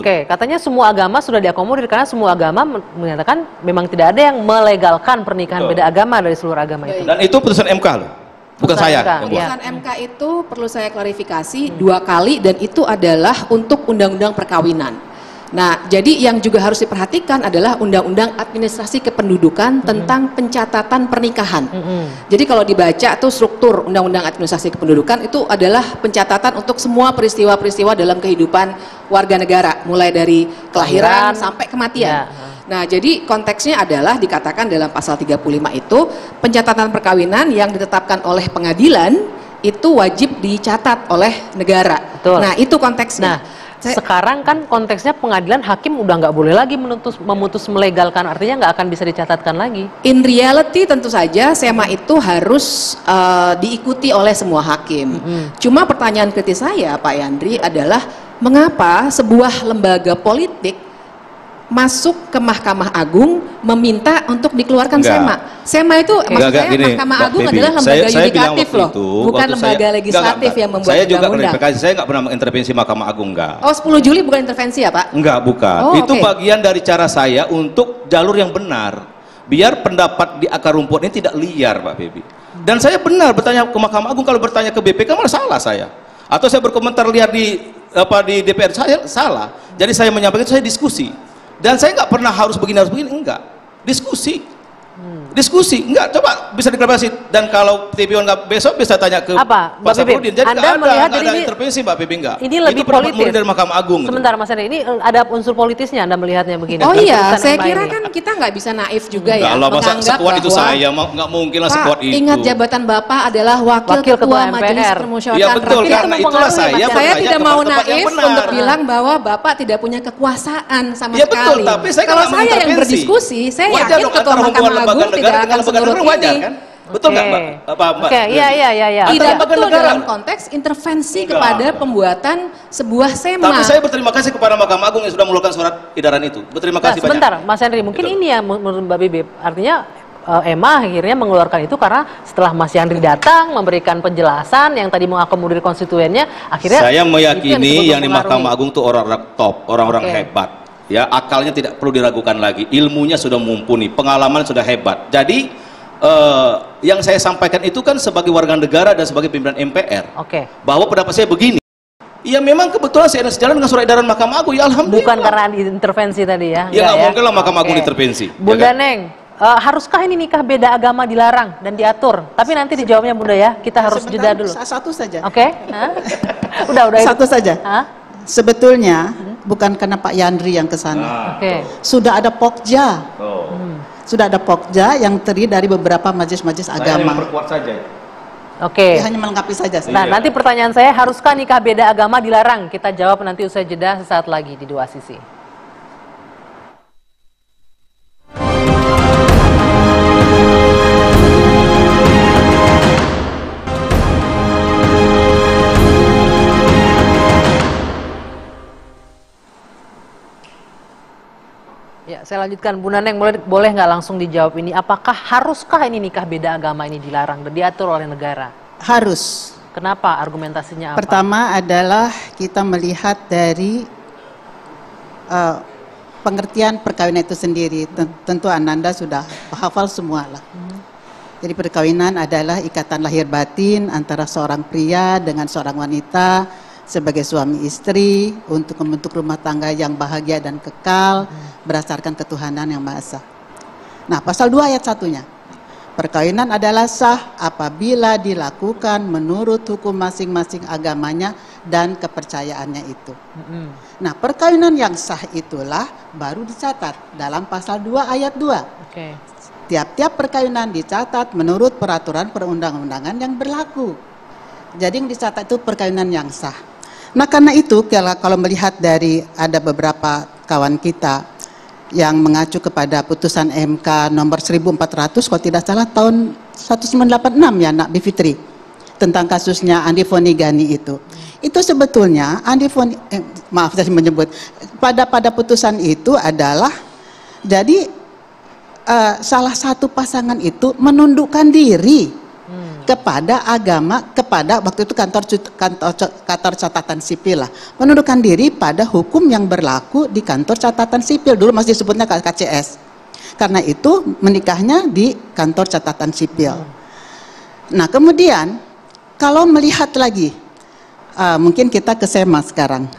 Oke, katanya semua agama sudah diakomodir karena semua agama menyatakan memang tidak ada yang melegalkan pernikahan beda agama dari seluruh agama itu. Dan itu putusan MK loh, bukan saya. Putusan MK itu perlu saya klarifikasi 2 kali dan itu adalah untuk undang-undang perkawinan. Nah, jadi yang juga harus diperhatikan adalah Undang-Undang Administrasi Kependudukan tentang pencatatan pernikahan. Jadi kalau dibaca tuh struktur Undang-Undang Administrasi Kependudukan itu adalah pencatatan untuk semua peristiwa-peristiwa dalam kehidupan warga negara, mulai dari kelahiran sampai kematian. Nah, jadi konteksnya adalah dikatakan dalam pasal 35 itu pencatatan perkawinan yang ditetapkan oleh pengadilan itu wajib dicatat oleh negara. Betul. Nah, itu konteksnya. Nah, sekarang kan konteksnya pengadilan hakim udah nggak boleh lagi memutus melegalkan, artinya nggak akan bisa dicatatkan lagi. In reality tentu saja SEMA itu harus diikuti oleh semua hakim. Cuma pertanyaan kritis saya Pak Yandri adalah mengapa sebuah lembaga politik masuk ke Mahkamah Agung meminta untuk dikeluarkan SEMA. SEMA itu maksud saya Mahkamah Agung adalah lembaga yudikatif loh, bukan lembaga legislatif yang membuat undang-undang. Saya nggak pernah mengintervensi Mahkamah Agung, enggak. Oh, 10 Juli bukan intervensi ya Pak? Enggak, bukan. Itu bagian dari cara saya untuk jalur yang benar. Biar pendapat di akar rumput ini tidak liar, Pak Febi. Dan saya benar bertanya ke Mahkamah Agung, kalau bertanya ke BPK malah salah saya. Atau saya berkomentar liar di DPR, saya salah. Jadi saya menyampaikan, saya diskusi. Dan saya nggak pernah harus begini, enggak. Diskusi. Diskusi, enggak, coba bisa diklarifikasi. Dan kalau TV nggak besok bisa tanya ke Pak Saprudin. Jadi Anda melihat nggak ada intervensi Mbak Bibi, enggak. Ini lebih politis dari Mahkamah Agung. Sebentar Mas Hendri, ini ada unsur politisnya Anda melihatnya begini. Oh iya, saya kira kan kita nggak bisa naif juga ya menganggap sekuat itu saya, nggak mungkin lah sekuat itu. Ingat jabatan Bapak adalah Wakil Ketua Majelis Permusyawaratan Rakyat. Iya betul, karena itulah saya tidak mau naif untuk bilang bahwa Bapak tidak punya kekuasaan sama sekali. Kalau saya yang berdiskusi, saya yakin Ketua Mahkamah Agung tidak akan menurut wajar kan? Betul nggak Mbak? Oke, iya. Tidak betul dalam konteks intervensi kepada pembuatan sebuah SEMA. Tapi saya berterima kasih kepada Mahkamah Agung yang sudah mengeluarkan surat edaran itu. Berterima kasih banyak. Sebentar, Mas Henry, mungkin ini yang menurut Mbak Bibi, artinya EMA akhirnya mengeluarkan itu karena setelah Mas Yandri datang memberikan penjelasan yang tadi mengakomodir konstituennya, akhirnya saya meyakini yang di Mahkamah Agung itu orang-orang top, orang-orang hebat. Ya, akalnya tidak perlu diragukan lagi, ilmunya sudah mumpuni, pengalaman sudah hebat. Jadi yang saya sampaikan itu kan sebagai warga negara dan sebagai pimpinan MPR, bahwa pendapat saya begini. Ya memang kebetulan saya sejalan dengan surat edaran Mahkamah Agung, ya alhamdulillah. Bukan karena intervensi tadi ya? Ya nggak mungkin lah Mahkamah Agung intervensi. Bunda Neng, haruskah ini nikah beda agama dilarang dan diatur? Tapi nanti dijawabnya Bunda ya, kita harus jeda dulu. Satu saja. Udah. Satu saja. Sebetulnya bukan karena Pak Yandri yang ke sana. Sudah ada Pokja. Sudah ada Pokja yang terdiri dari beberapa majelis-majelis agama. Hanya memperkuat saja. Ya, hanya melengkapi saja. Nah, nanti pertanyaan saya, haruskah nikah beda agama dilarang? Kita jawab nanti usai jeda sesaat lagi di Dua Sisi. Ya, saya lanjutkan, Bu Naneng, boleh nggak langsung dijawab ini? Apakah haruskah ini nikah beda agama ini dilarang dan diatur oleh negara? Harus. Kenapa? Argumentasinya apa? Pertama adalah kita melihat dari pengertian perkawinan itu sendiri. Tentu Ananda sudah hafal semua lah. Jadi perkawinan adalah ikatan lahir batin antara seorang pria dengan seorang wanita sebagai suami istri untuk membentuk rumah tangga yang bahagia dan kekal berdasarkan ketuhanan yang Maha Esa. Nah, pasal 2 ayat 1-nya. Perkawinan adalah sah apabila dilakukan menurut hukum masing-masing agamanya dan kepercayaannya itu. Nah, perkawinan yang sah itulah baru dicatat dalam pasal 2 ayat 2. Tiap-tiap perkawinan dicatat menurut peraturan perundang-undangan yang berlaku. Jadi yang dicatat itu perkawinan yang sah. Nah, karena itu kalau melihat dari ada beberapa kawan kita yang mengacu kepada putusan MK nomor 1400 kalau tidak salah tahun 1986 ya Nak Bivitri, tentang kasusnya Andi Fonigani itu sebetulnya maaf saya menyebut pada putusan itu adalah jadi salah satu pasangan itu menundukkan diri kepada agama, kepada waktu itu kantor catatan sipil lah, menundukkan diri pada hukum yang berlaku di kantor catatan sipil, dulu masih disebutnya KCS. Karena itu menikahnya di kantor catatan sipil. Nah kemudian kalau melihat lagi, mungkin kita ke SEMA sekarang.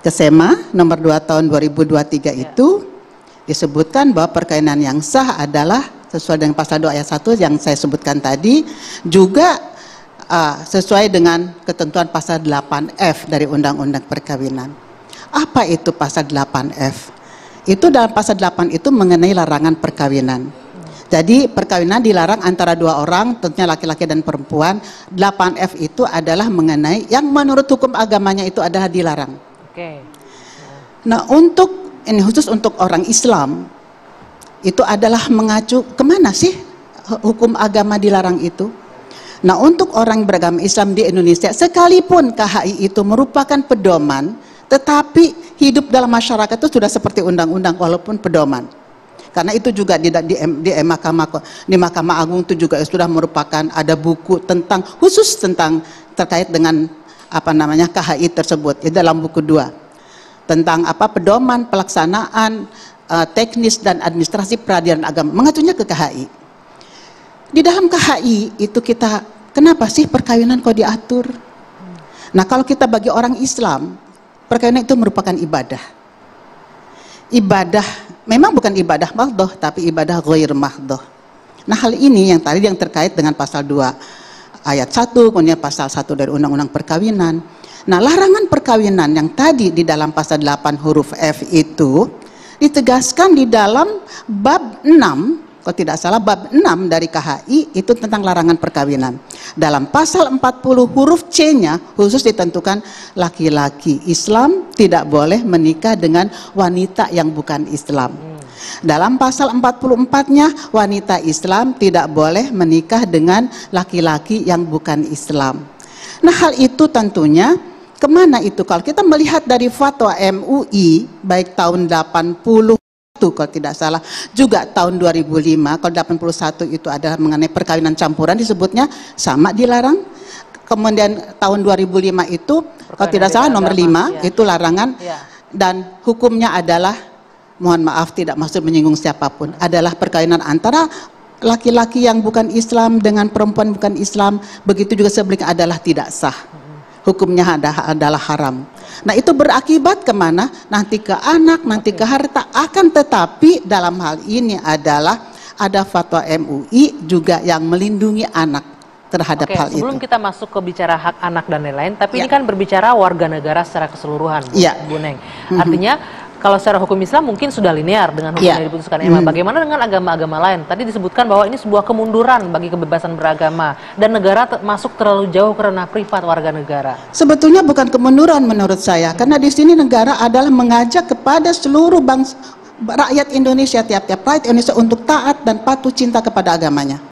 Ke SEMA nomor 2 tahun 2023 itu disebutkan bahwa perkawinan yang sah adalah sesuai dengan pasal 2 ayat 1 yang saya sebutkan tadi, juga sesuai dengan ketentuan pasal 8F dari Undang-Undang Perkawinan. Apa itu pasal 8F? Itu dalam pasal 8 itu mengenai larangan perkawinan. Jadi perkawinan dilarang antara dua orang, tentunya laki-laki dan perempuan. 8F itu adalah mengenai yang menurut hukum agamanya itu adalah dilarang. Oke. Nah ini khusus untuk orang Islam, itu adalah mengacu kemana sih hukum agama dilarang itu. Nah untuk orang beragama Islam di Indonesia, sekalipun KHI itu merupakan pedoman, tetapi hidup dalam masyarakat itu sudah seperti undang-undang walaupun pedoman. Karena itu juga di Mahkamah Agung itu juga sudah merupakan ada buku tentang khusus tentang terkait dengan KHI tersebut, dalam buku 2 tentang pedoman pelaksanaan teknis dan administrasi peradilan agama, mengacunya ke KHI. Di dalam KHI itu kita, kenapa sih perkawinan kok diatur? Nah kalau kita bagi orang Islam, perkawinan itu merupakan ibadah. Ibadah, memang bukan ibadah mahdoh, tapi ibadah ghair mahdoh. Nah hal ini yang tadi yang terkait dengan pasal 2 ayat 1, kemudian pasal 1 dari Undang-Undang Perkawinan. Nah larangan perkawinan yang tadi di dalam pasal 8 huruf F itu ditegaskan di dalam bab 6, kalau tidak salah bab 6 dari KHI itu tentang larangan perkawinan. Dalam pasal 40 huruf C-nya khusus ditentukan laki-laki Islam tidak boleh menikah dengan wanita yang bukan Islam. Dalam pasal 44-nya wanita Islam tidak boleh menikah dengan laki-laki yang bukan Islam. Nah hal itu tentunya kemana itu? Kalau kita melihat dari fatwa MUI baik tahun 80 kalau tidak salah, juga tahun 2005, kalau 81 itu adalah mengenai perkawinan campuran disebutnya sama dilarang. Kemudian tahun 2005 itu kalau tidak salah nomor 5 itu larangan dan hukumnya adalah, mohon maaf tidak maksud menyinggung siapapun, adalah perkawinan antara laki-laki yang bukan Islam dengan perempuan bukan Islam, begitu juga sebaliknya adalah tidak sah. Hukumnya adalah haram. Nah itu berakibat kemana? Nanti ke anak, nanti ke harta. Akan tetapi dalam hal ini adalah ada fatwa MUI juga yang melindungi anak terhadap hal itu. Sebelum kita masuk ke bicara hak anak dan lain-lain, tapi ini kan berbicara warga negara secara keseluruhan, Bu Neng. Artinya kalau secara hukum Islam mungkin sudah linear dengan hukum yang diputuskan MA. Bagaimana dengan agama-agama lain? Tadi disebutkan bahwa ini sebuah kemunduran bagi kebebasan beragama dan negara masuk terlalu jauh karena privat warga negara. Sebetulnya bukan kemunduran menurut saya, karena di sini negara adalah mengajak kepada seluruh bangsa rakyat Indonesia, tiap-tiap rakyat Indonesia untuk taat dan patuh cinta kepada agamanya.